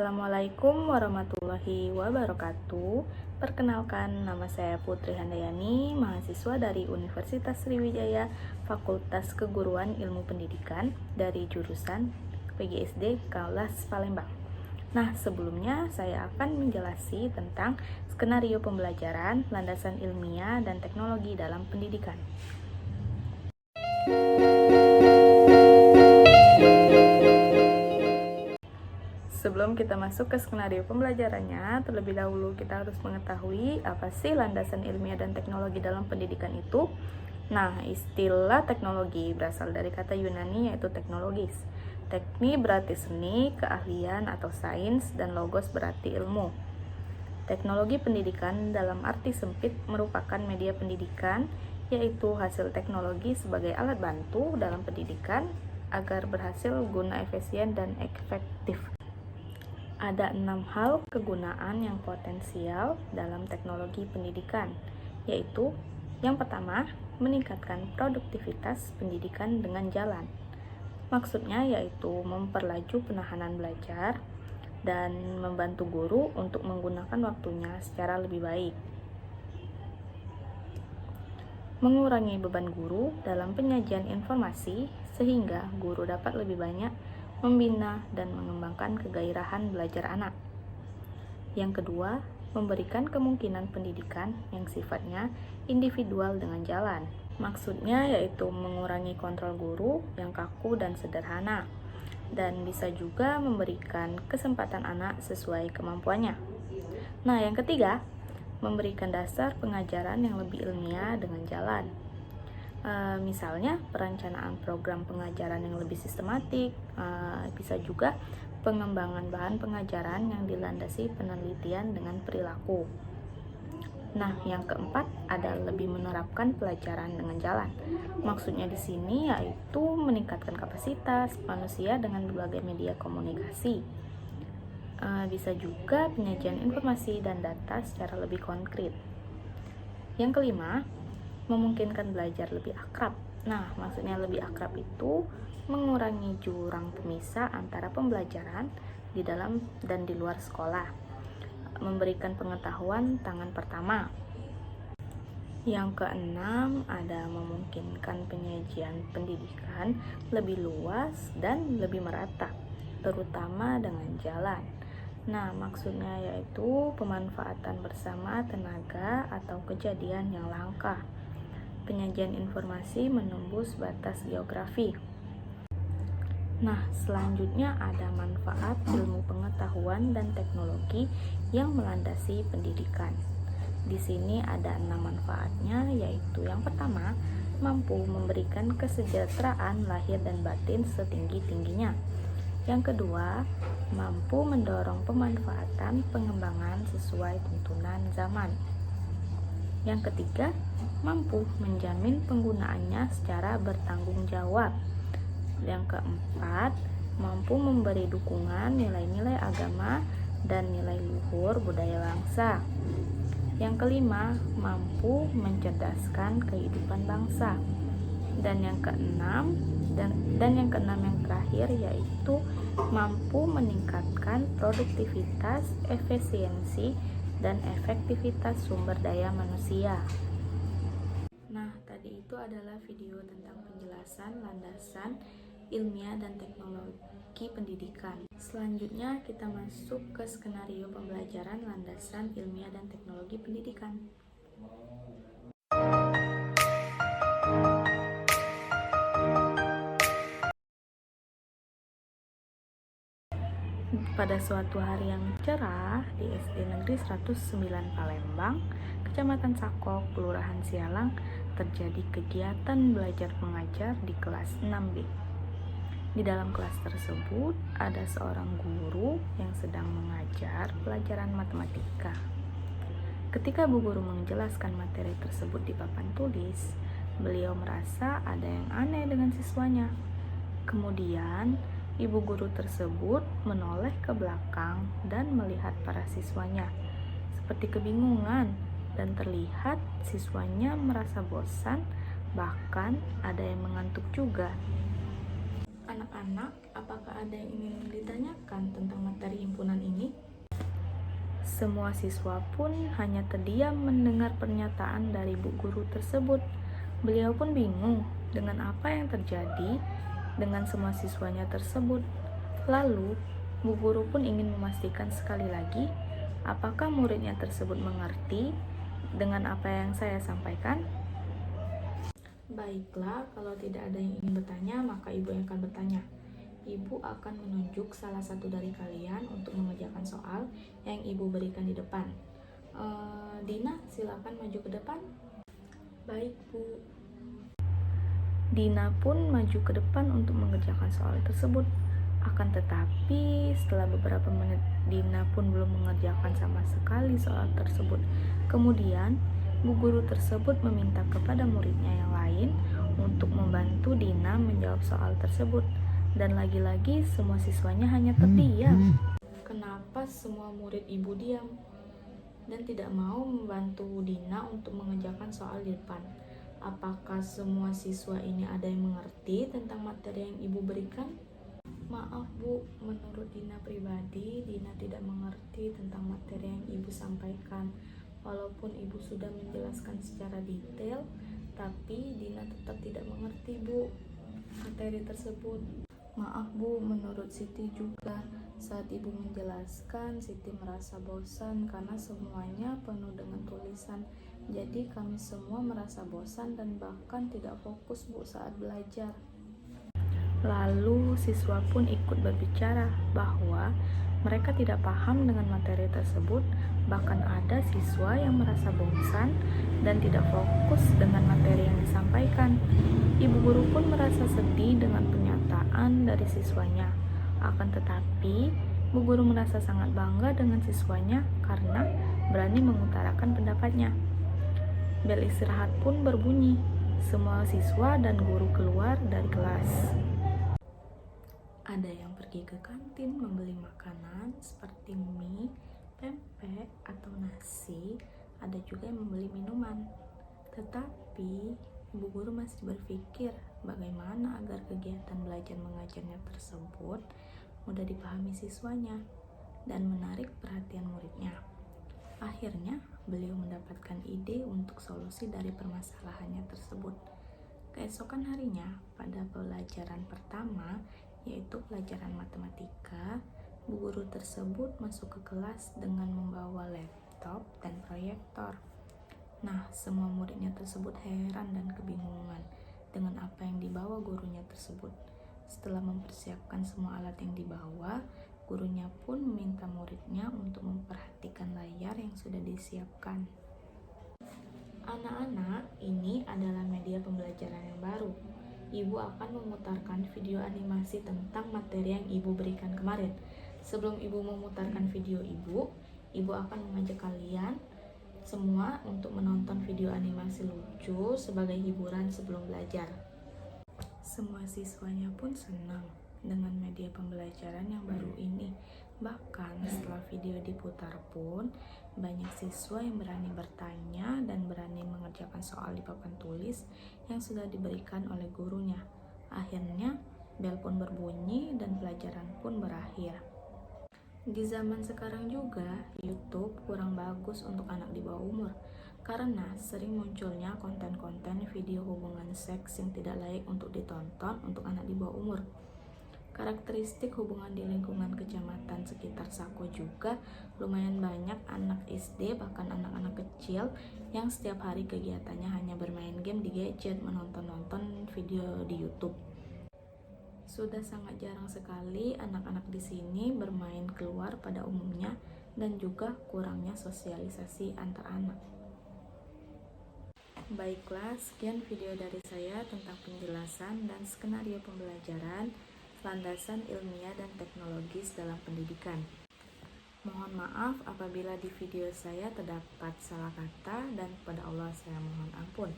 Assalamualaikum warahmatullahi wabarakatuh. Perkenalkan, nama saya Putri Handayani, mahasiswa dari Universitas Sriwijaya, Fakultas Keguruan Ilmu Pendidikan dari jurusan PGSD kelas Palembang. Nah, sebelumnya saya akan menjelaskan tentang skenario pembelajaran, landasan ilmiah, dan teknologi dalam pendidikan. Sebelum kita masuk ke skenario pembelajarannya, terlebih dahulu kita harus mengetahui apa sih landasan ilmiah dan teknologi dalam pendidikan itu. Nah, istilah teknologi berasal dari kata Yunani yaitu teknologis. Tekni berarti seni, keahlian atau sains, dan logos berarti ilmu. Teknologi pendidikan dalam arti sempit merupakan media pendidikan, yaitu hasil teknologi sebagai alat bantu dalam pendidikan agar berhasil guna efisien dan efektif. Ada 6 hal kegunaan yang potensial dalam teknologi pendidikan, yaitu yang pertama, meningkatkan produktivitas pendidikan dengan jalan. Maksudnya yaitu memperlaju penahanan belajar dan membantu guru untuk menggunakan waktunya secara lebih baik. Mengurangi beban guru dalam penyajian informasi sehingga guru dapat lebih banyak membina dan mengembangkan kegairahan belajar anak. Yang kedua, memberikan kemungkinan pendidikan yang sifatnya individual dengan jalan. Maksudnya yaitu mengurangi kontrol guru yang kaku dan sederhana, dan bisa juga memberikan kesempatan anak sesuai kemampuannya. Nah, yang ketiga, memberikan dasar pengajaran yang lebih ilmiah dengan jalan. Misalnya perencanaan program pengajaran yang lebih sistematik, bisa juga pengembangan bahan pengajaran yang dilandasi penelitian dengan perilaku. Nah, yang keempat ada lebih menerapkan pelajaran dengan jalan. Maksudnya di sini yaitu meningkatkan kapasitas manusia dengan berbagai media komunikasi. Bisa juga penyajian informasi dan data secara lebih konkret. Yang kelima, memungkinkan belajar lebih akrab. Nah, maksudnya lebih akrab itu mengurangi jurang pemisah antara pembelajaran di dalam dan di luar sekolah. Memberikan pengetahuan tangan pertama. Yang keenam ada memungkinkan penyajian pendidikan lebih luas dan lebih merata, terutama dengan jalan. Nah, maksudnya yaitu pemanfaatan bersama tenaga atau kejadian yang langka. Penyajian informasi menembus batas geografi. Nah, selanjutnya ada manfaat ilmu pengetahuan dan teknologi yang melandasi pendidikan. Di sini ada 6 manfaatnya, yaitu yang pertama, mampu memberikan kesejahteraan lahir dan batin setinggi-tingginya. Yang kedua, mampu mendorong pemanfaatan pengembangan sesuai tuntunan zaman. Yang ketiga, mampu menjamin penggunaannya secara bertanggung jawab. Yang keempat, mampu memberi dukungan nilai-nilai agama dan nilai luhur budaya bangsa. Yang kelima, mampu mencerdaskan kehidupan bangsa. Dan yang keenam yang terakhir yaitu mampu meningkatkan produktivitas, efisiensi, dan efektivitas sumber daya manusia. Nah, tadi itu adalah video tentang penjelasan landasan ilmiah dan teknologi pendidikan. Selanjutnya kita masuk ke skenario pembelajaran landasan ilmiah dan teknologi pendidikan. Pada suatu hari yang cerah di SD Negeri 109 Palembang, Kecamatan Sakok, Kelurahan Sialang, terjadi kegiatan belajar mengajar di kelas 6B. Di dalam kelas tersebut ada seorang guru yang sedang mengajar pelajaran matematika. Ketika Bu Guru menjelaskan materi tersebut di papan tulis, beliau merasa ada yang aneh dengan siswanya. Kemudian Ibu guru tersebut menoleh ke belakang dan melihat para siswanya seperti kebingungan, dan terlihat siswanya merasa bosan, bahkan ada yang mengantuk juga. Anak-anak, apakah ada yang ingin ditanyakan? menjelaskan tentang materi himpunan ini? Semua siswa pun hanya terdiam mendengar pernyataan dari bu guru tersebut. Beliau pun bingung dengan apa yang terjadi dengan semua siswanya tersebut. Lalu, bu guru pun ingin memastikan sekali lagi apakah muridnya tersebut mengerti dengan apa yang saya sampaikan. Baiklah, kalau tidak ada yang ingin bertanya, maka ibu yang akan bertanya. Ibu akan menunjuk salah satu dari kalian untuk mengerjakan soal yang ibu berikan di depan. Dina, silakan maju ke depan. Baik, Bu. Dina pun maju ke depan untuk mengerjakan soal tersebut. Akan tetapi, setelah beberapa menit, Dina pun belum mengerjakan sama sekali soal tersebut. Kemudian, bu guru tersebut meminta kepada muridnya yang lain untuk membantu Dina menjawab soal tersebut. Dan lagi-lagi semua siswanya hanya terdiam. Kenapa semua murid ibu diam dan tidak mau membantu Dina untuk mengerjakan soal di depan? Apakah semua siswa ini ada yang mengerti tentang materi yang ibu berikan? Maaf Bu, menurut Dina pribadi, Dina tidak mengerti tentang materi yang ibu sampaikan. Walaupun ibu sudah menjelaskan secara detail, tapi Dina tetap tidak mengerti Bu materi tersebut. Maaf Bu, menurut Siti juga, saat ibu menjelaskan, Siti merasa bosan karena semuanya penuh dengan tulisan. Jadi kami semua merasa bosan dan bahkan tidak fokus Bu saat belajar. Lalu siswa pun ikut berbicara bahwa mereka tidak paham dengan materi tersebut, bahkan ada siswa yang merasa bosan dan tidak fokus dengan materi yang disampaikan. Ibu guru pun merasa sedih dengan pernyataan dari siswanya. Akan tetapi, bu guru merasa sangat bangga dengan siswanya karena berani mengutarakan pendapatnya. Bel istirahat pun berbunyi. Semua siswa dan guru keluar dari kelas. Ada yang pergi ke kantin membeli makanan seperti mie, pempek, atau nasi. Ada juga yang membeli minuman. Tetapi, ibu guru masih berpikir bagaimana agar kegiatan belajar mengajarnya tersebut mudah dipahami siswanya dan menarik perhatian muridnya. Akhirnya, beliau mendapatkan ide untuk solusi dari permasalahannya tersebut. Keesokan harinya, pada pelajaran pertama, yaitu pelajaran matematika, bu guru tersebut masuk ke kelas dengan membawa laptop dan proyektor. Nah, semua muridnya tersebut heran dan kebingungan dengan apa yang dibawa gurunya tersebut. Setelah mempersiapkan semua alat yang dibawa, gurunya pun meminta muridnya untuk memperhatikan layar yang sudah disiapkan. Anak-anak, ini adalah media pembelajaran yang baru. Ibu akan memutarkan video animasi tentang materi yang ibu berikan kemarin. Sebelum ibu memutarkan video ibu akan mengajak kalian semua untuk menonton video animasi lucu sebagai hiburan sebelum belajar. Semua siswanya pun senang dengan media pembelajaran yang baru ini. Bahkan setelah video diputar pun, banyak siswa yang berani bertanya dan berani mengerjakan soal di papan tulis yang sudah diberikan oleh gurunya. Akhirnya, bel pun berbunyi dan pelajaran pun berakhir. Di zaman sekarang juga, YouTube kurang bagus untuk anak di bawah umur karena sering munculnya konten-konten video hubungan seks yang tidak layak untuk ditonton untuk anak di bawah umur. Karakteristik hubungan di lingkungan kecamatan sekitar Sako juga lumayan banyak anak SD bahkan anak-anak kecil yang setiap hari kegiatannya hanya bermain game di gadget, menonton video di YouTube. Sudah sangat jarang sekali anak-anak di sini bermain keluar pada umumnya dan juga kurangnya sosialisasi antar anak. Baiklah, sekian video dari saya tentang penjelasan dan skenario pembelajaran landasan ilmiah dan teknologis dalam pendidikan. Mohon maaf apabila di video saya terdapat salah kata dan kepada Allah saya mohon ampun.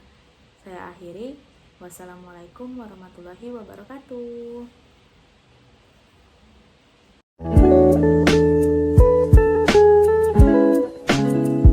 Saya akhiri. Wassalamualaikum warahmatullahi wabarakatuh.